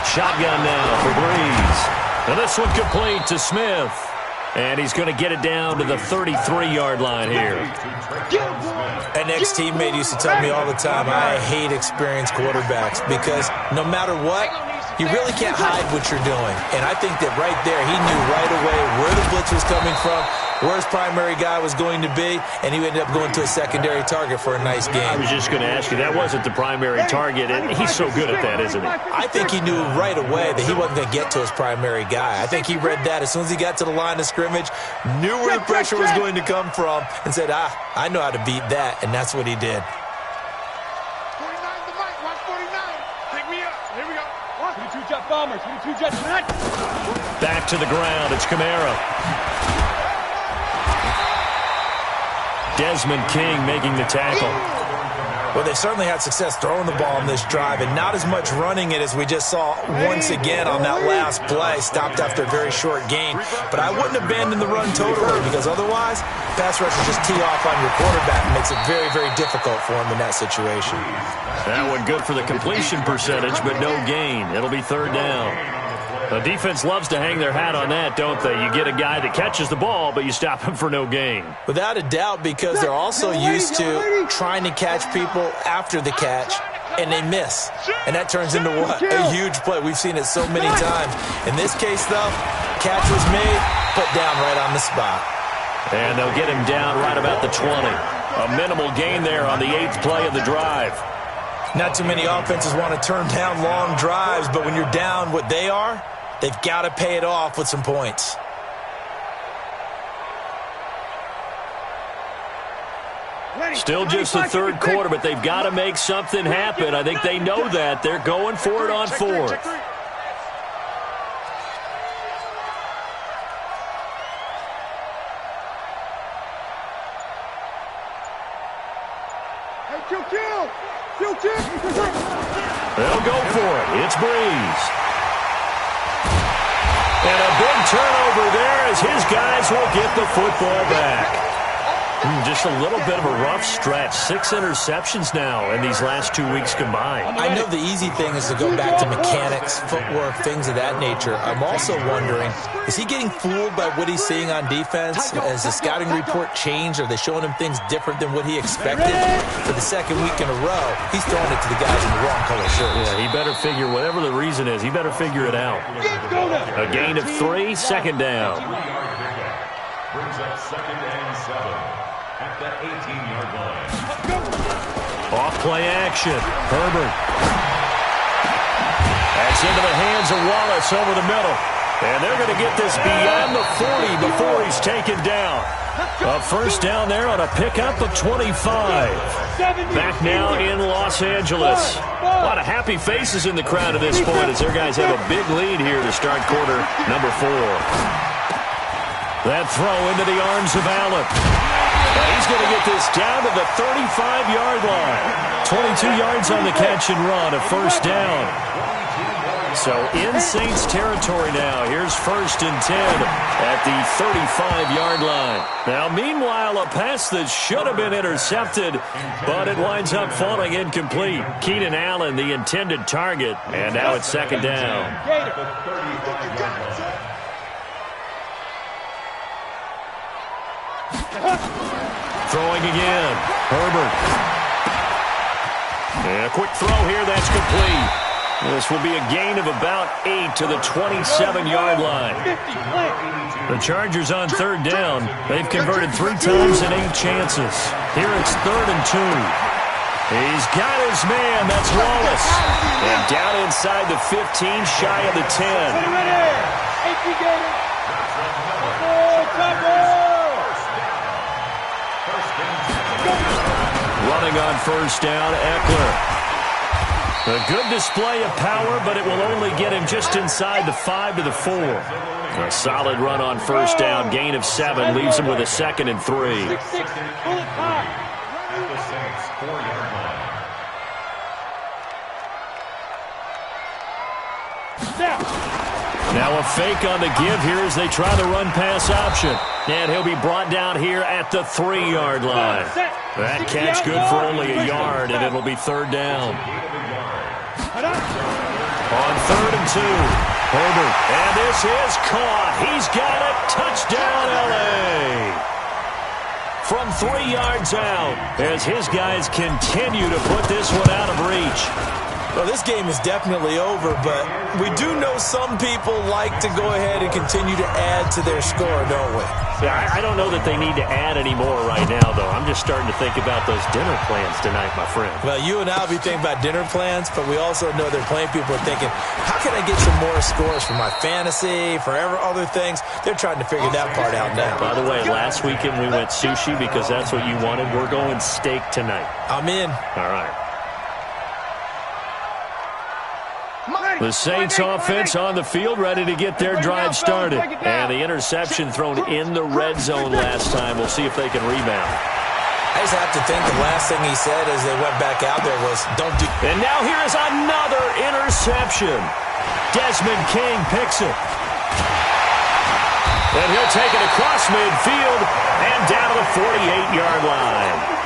Shotgun now for Breeze. And this one complete to Smith. And he's going to get it down to the 33-yard line here. An ex-teammate used to tell me all the time, I hate experienced quarterbacks because no matter what, you really can't hide what you're doing. And I think that right there, he knew right away where the blitz was coming from, where his primary guy was going to be, and he ended up going to a secondary target for a nice game. I was just going to ask you, that wasn't the primary target, and he's so good at that, isn't he? I think he knew right away that he wasn't going to get to his primary guy. I think he read that as soon as he got to the line of scrimmage, knew where the pressure was going to come from, and said, I know how to beat that, and that's what he did. 49 the mic, watch 49. Pick me up. Here we go. 22 jet bombers, 22 jet tonight. Back to the ground, it's Kamara. Desmond King making the tackle. Well, they certainly had success throwing the ball on this drive and not as much running it as we just saw once again on that last play. Stopped after a very short gain. But I wouldn't abandon the run totally because otherwise, pass rushers just tee off on your quarterback and makes it very, very difficult for him in that situation. That one good for the completion percentage, but no gain. It'll be 3rd down. The defense loves to hang their hat on that, don't they? You get a guy that catches the ball, but you stop him for no gain. Without a doubt, because they're also used to trying to catch people after the catch, and they miss. And that turns into what? A huge play. We've seen it so many times. In this case, though, catch was made, put down right on the spot. And they'll get him down right about the 20. A minimal gain there on the 8th play of the drive. Not too many offenses want to turn down long drives, but when you're down what they are, they've got to pay it off with some points. Still just the 3rd quarter, but they've got to make something happen. I think they know that. They're going for it on 4th. They'll go for it. It's Breeze. And a big turnover there as his guys will get the football back. Just a little bit of a rough stretch. 6 interceptions now in these last 2 weeks combined. I know the easy thing is to go back to mechanics, footwork, things of that nature. I'm also wondering, is he getting fooled by what he's seeing on defense? Has the scouting report changed? Are they showing him things different than what he expected? For the 2nd week in a row, he's throwing it to the guys in the wrong color shirts. Yeah, he better figure, whatever the reason is, he better figure it out. A gain of 3, 2nd down. Brings up 2nd and 7 at the 18-yard line. Off play action. Herbert. That's into the hands of Wallace over the middle. And they're going to get this beyond the 40 before he's taken down. A 1st down there on a pickup of 25. Back now in Los Angeles. A lot of happy faces in the crowd at this point as their guys have a big lead here to start quarter number 4. That throw into the arms of Allen. He's going to get this down to the 35-yard line. 22 yards on the catch and run, a first down. So in Saints territory now. Here's 1st and 10 at the 35-yard line. Now, meanwhile, a pass that should have been intercepted, but it winds up falling incomplete. Keenan Allen, the intended target, and now it's 2nd down. Throwing again. Herbert. And a quick throw here. That's complete. This will be a gain of about 8 to the 27-yard line. The Chargers on 3rd down. They've converted 3 times in 8 chances. Here it's 3rd and 2. He's got his man. That's Wallace. And down inside the 15, shy of the 10. Running on 1st down, Eckler. A good display of power, but it will only get him just inside the 5 to the 4. A solid run on 1st down, gain of 7, leaves him with a 2nd and 3. Now a fake on the give here as they try the run-pass option. And he'll be brought down here at the 3-yard line. That catch good for only a yard, and it'll be 3rd down. On 3rd and 2, Herbert, and this is caught. He's got it. Touchdown, L.A. From 3 yards out as his guys continue to put this one out of reach. Well, this game is definitely over, but we do know some people like to go ahead and continue to add to their score, don't we? Yeah, I don't know that they need to add any more right now, though. I'm just starting to think about those dinner plans tonight, my friend. Well, you and I will be thinking about dinner plans, but we also know there are plenty of people are thinking, how can I get some more scores for my fantasy, for other things? They're trying to figure that part out now. By the way, last weekend we went sushi because that's what you wanted. We're going steak tonight. I'm in. All right. The Saints offense on the field, ready to get their drive started. And the interception thrown in the red zone last time. We'll see if they can rebound. I just have to think the last thing he said as they went back out there was, don't do... And now here is another interception. Desmond King picks it. And he'll take it across midfield and down to the 48-yard line.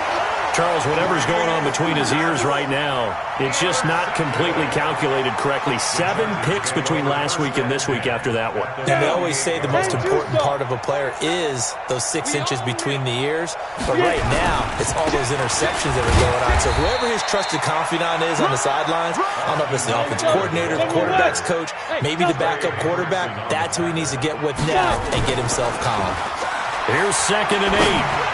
Charles, whatever's going on between his ears right now, it's just not completely calculated correctly. 7 picks between last week and this week after that one. And they always say the most important part of a player is those 6 inches between the ears. But right now, it's all those interceptions that are going on. So whoever his trusted confidant is on the sidelines, I don't know if it's the offensive coordinator, the quarterback's coach, maybe the backup quarterback, that's who he needs to get with now and get himself calm. Here's 2nd and 8.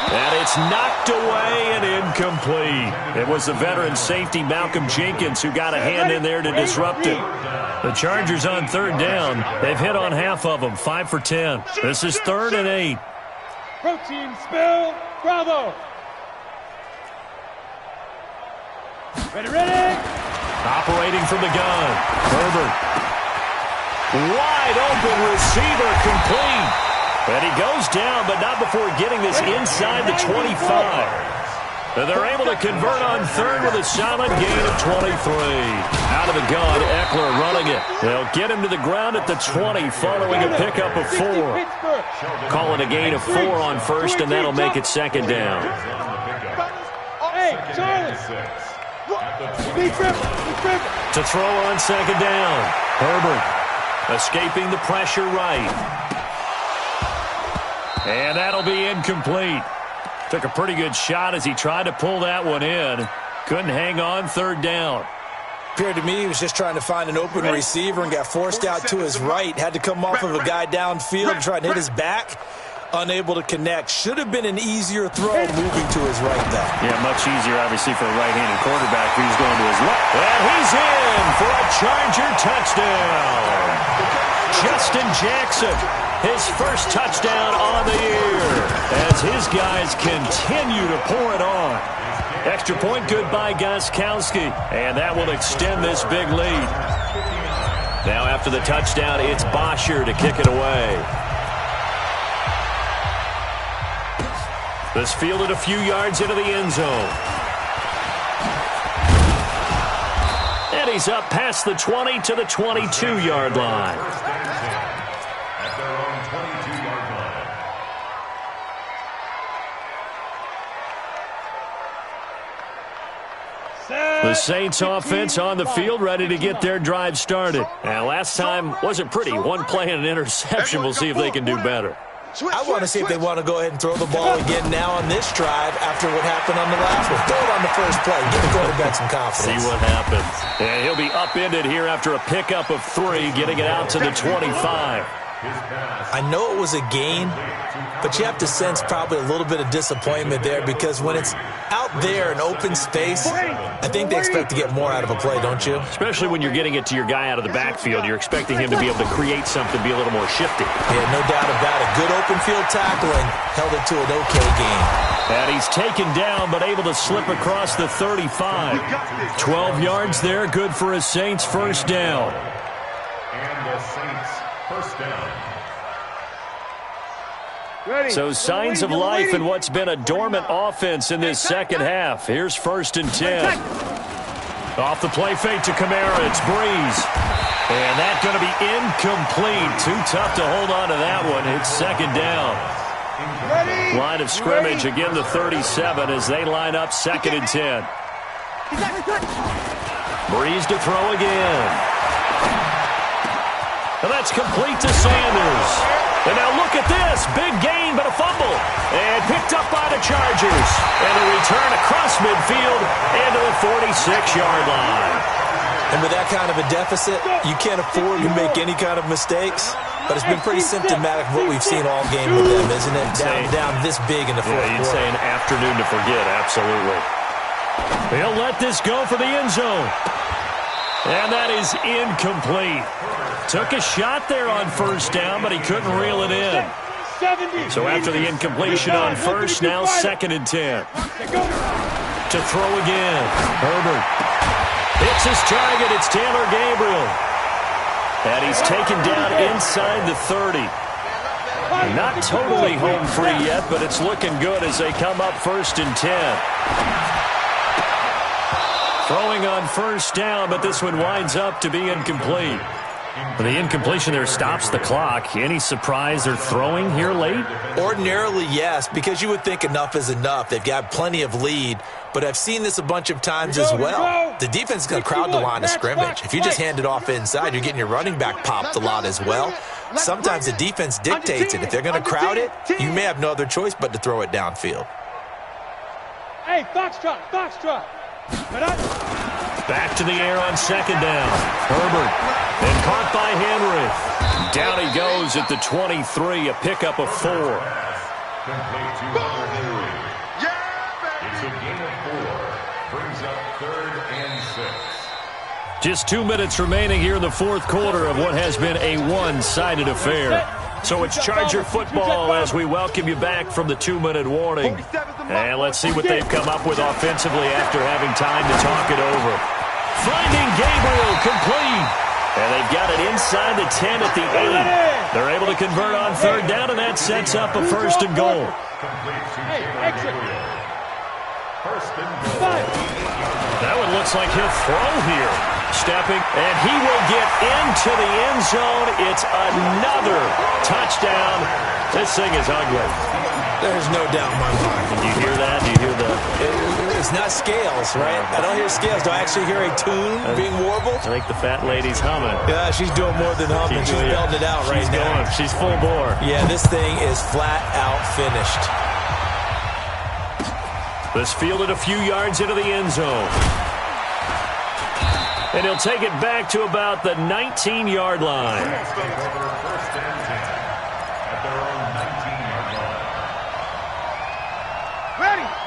And it's knocked away and incomplete. It was the veteran safety Malcolm Jenkins who got a hand in there to disrupt it. The Chargers on 3rd down. They've hit on half of them, 5 for 10. This is 3rd and 8. Protein spill, bravo. Ready. Operating from the gun. Herbert. Wide open receiver, complete. And he goes down, but not before getting this inside the 25. And they're able to convert on 3rd with a solid gain of 23. Out of the gun, Eckler running it. They'll get him to the ground at the 20 following a pickup of 4. Calling a gain of 4 on 1st, and that'll make it 2nd down. Hey, Charlie. To throw on 2nd down. Herbert escaping the pressure right. And that'll be incomplete. Took a pretty good shot as he tried to pull that one in. Couldn't hang on 3rd down. Appeared to me he was just trying to find an open receiver and got forced out to his right. Had to come off of a guy downfield, trying to hit his back. Unable to connect. Should have been an easier throw moving to his right, though. Yeah, much easier, obviously, for a right-handed quarterback who's going to his left. And he's in for a Charger touchdown. Justin Jackson, his first touchdown on the year as his guys continue to pour it on. Extra point good by Gostkowski, and that will extend this big lead. Now after the touchdown, it's Bosher to kick it away. This fielded a few yards into the end zone. And he's up past the 20 to the 22-yard line. At their own 22-yard line. The Saints offense on the field, ready to get their drive started. And last time wasn't pretty. One play and an interception. We'll see if they can do better. I want to see if they want to go ahead and throw the ball again now on this drive after what happened on the last one. Throw it on the first play. Give the quarterback some confidence. See what happens. And he'll be upended here after a pickup of 3, getting it out to the 25. I know it was a gain, but you have to sense probably a little bit of disappointment there because when it's out there in open space, I think they expect to get more out of a play, don't you? Especially when you're getting it to your guy out of the backfield. You're expecting him to be able to create something, be a little more shifty. Yeah, no doubt about it. Good open field tackling. Held it to an okay game. And he's taken down, but able to slip across the 35. 12 yards there, good for a Saints first down. And the Saints first down. So signs of life in what's been a dormant offense in this second half. Here's 1st and 10. Off the play fake to Kamara, it's Breeze. And that's going to be incomplete. Too tough to hold on to that one. It's 2nd down. Line of scrimmage, again the 37 as they line up 2nd and 10. Breeze to throw again. And that's complete to Sanders. And now look at this. Big gain, but a fumble. And picked up by the Chargers. And a return across midfield into the 46-yard line. And with that kind of a deficit, you can't afford to make any kind of mistakes. But it's been pretty symptomatic of what we've seen all game with them, isn't it? Down this big in the fourth quarter. You'd say an afternoon to forget, absolutely. He'll let this go for the end zone. And that is incomplete. Took a shot there on 1st down, but he couldn't reel it in. So after the incompletion on 1st, now 2nd and 10. To throw again. Herbert. Hits his target. It's Taylor Gabriel. And he's taken down inside the 30. Not totally home free yet, but it's looking good as they come up 1st and 10. Throwing on 1st down, but this one winds up to be incomplete. The incompletion there stops the clock. Any surprise they're throwing here late? Ordinarily, yes, because you would think enough is enough. They've got plenty of lead, but I've seen this a bunch of times as well. The defense is going to crowd the line of scrimmage. If you just hand it off inside, you're getting your running back popped a lot as well. Sometimes the defense dictates it. If they're going to crowd it, you may have no other choice but to throw it downfield. Hey, Foxtrot, Foxtrot. Back to the air on 2nd down. Herbert. And caught by Henry. Down he goes at the 23, a pickup of 4. Complete to Henry. It's a gain of 4. Brings up 3rd and 6. Just 2 minutes remaining here in the fourth quarter of what has been a one-sided affair. So it's Charger football as we welcome you back from the 2-minute warning. And let's see what they've come up with offensively after having time to talk it over. Finding Gabriel complete. And they've got it inside the 10 at the 8. They're able to convert on 3rd down, and that sets up a 1st and goal. That one looks like he'll throw here. Stepping, and he will get into the end zone. It's another touchdown. This thing is ugly. There's no doubt in my mind. Did you hear that? Do you hear the... It's not scales, right? I don't hear scales. Do I actually hear a tune being warbled? I think the fat lady's humming. Yeah, she's doing more than humming. She's belting it out right now. She's full bore. Yeah, this thing is flat out finished. This fielded a few yards into the end zone. And he'll take it back to about the 19-yard line.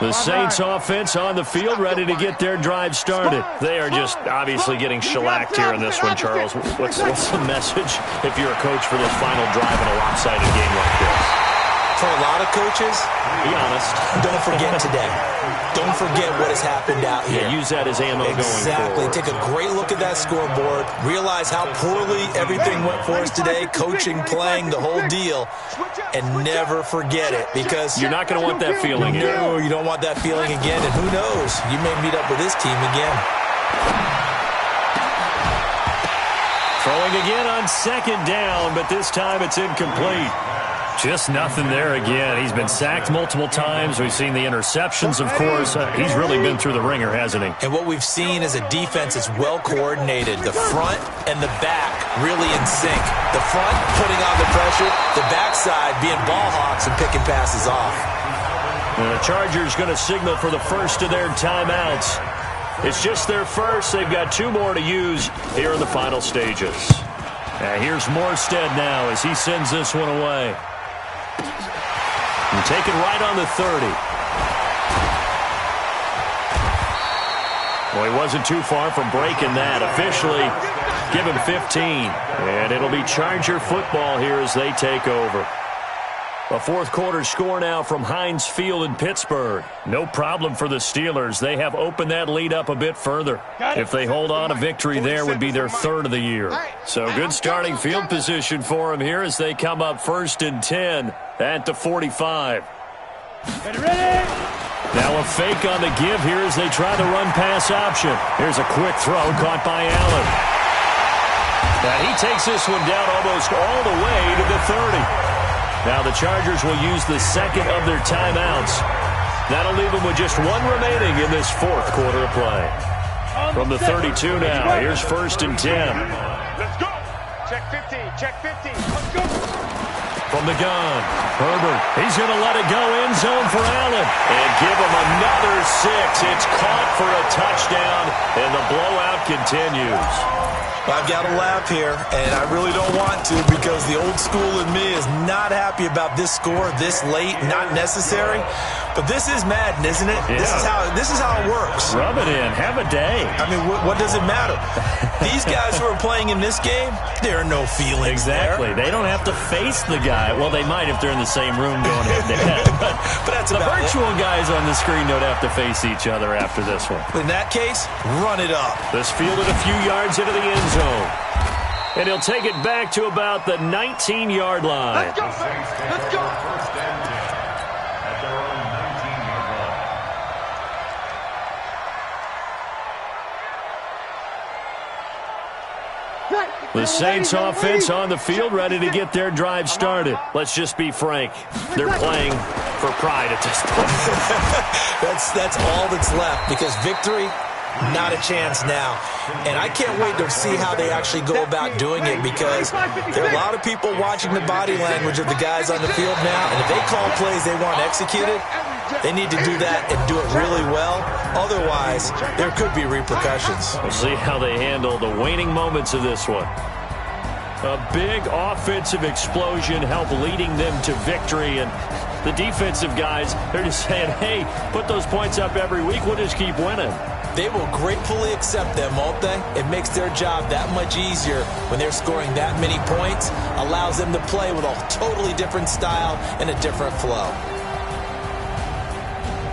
The Saints offense on the field, ready to get their drive started. They are just obviously getting shellacked here in this one, Charles. What's the message if you're a coach for this final drive in a lopsided game like this? For a lot of coaches, be honest, don't forget today. Don't forget what has happened out here. Yeah, use that as ammo going forward. Exactly. Take a great look at that scoreboard. Realize how poorly everything went for us today. Coaching, playing, the whole deal. And never forget it, because you're not going to want that feeling again. No, you don't want that feeling again. And who knows? You may meet up with this team again. Throwing again on second down, but this time it's incomplete. Just nothing there again. He's been sacked multiple times. We've seen the interceptions, of course. He's really been through the ringer, hasn't he? And what we've seen is a defense that's well coordinated. The front and the back really in sync. The front putting on the pressure. The backside being ball hawks and picking passes off. And the Chargers going to signal for the first of their timeouts. It's just their first. They've got 2 more to use here in the final stages. Here's Morstead now as he sends this one away. And take it right on the 30. Well, he wasn't too far from breaking that. Officially, give him 15. And it'll be Charger football here as they take over. A fourth quarter score now from Heinz Field in Pittsburgh. No problem for the Steelers. They have opened that lead up a bit further. If they hold on, a victory there would be their 3rd of the year. So good starting field position for them here as they come up 1st and 10 at the 45. Now a fake on the give here as they try the run-pass option. Here's a quick throw caught by Allen. And he takes this one down almost all the way to the 30. Now the Chargers will use the second of their timeouts. That'll leave them with just 1 remaining in this 4th quarter of play. From the 32 now, here's 1st and 10. Let's go. Check 15. Check 15. Let's go. From the gun, Herbert. He's going to let it go end zone for Allen. And give him another 6. It's caught for a touchdown, and the blowout continues. I've got to laugh here, and I really don't want to, because the old school in me is not happy about this score this late, not necessary. But this is Madden, isn't it? Yeah. This is how it works. Rub it in. Have a day. I mean, what does it matter? These guys who are playing in this game, there are no feelings exactly. there. They don't have to face the guy. Well, they might if they're in the same room going head-to-head. But that's the about virtual it. Guys on the screen don't have to face each other after this one. In that case, run it up. This fielded a few yards into the end zone. And he'll take it back to about the 19-yard line. Let's go, let's go. First and 10 at their own 19-yard line. The Saints offense on the field, ready to get their drive started. Let's just be frank. They're playing for pride at this point. That's all that's left, because victory, not a chance now. And I can't wait to see how they actually go about doing it, because there are a lot of people watching the body language of the guys on the field now, and if they call plays they want executed, they need to do that and do it really well. Otherwise, there could be repercussions. We'll see how they handle the waning moments of this one. A big offensive explosion helped leading them to victory, and the defensive guys, they're just saying, hey, put those points up every week, we'll just keep winning. They will gratefully accept them, won't they? It makes their job that much easier when they're scoring that many points, allows them to play with a totally different style and a different flow.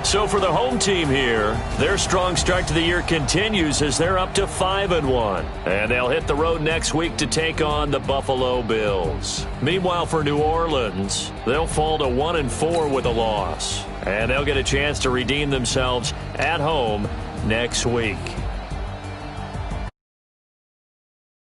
So for the home team here, their strong start to the year continues as they're up to 5-1. And they'll hit the road next week to take on the Buffalo Bills. Meanwhile, for New Orleans, they'll fall to 1-4 with a loss. And they'll get a chance to redeem themselves at home next week.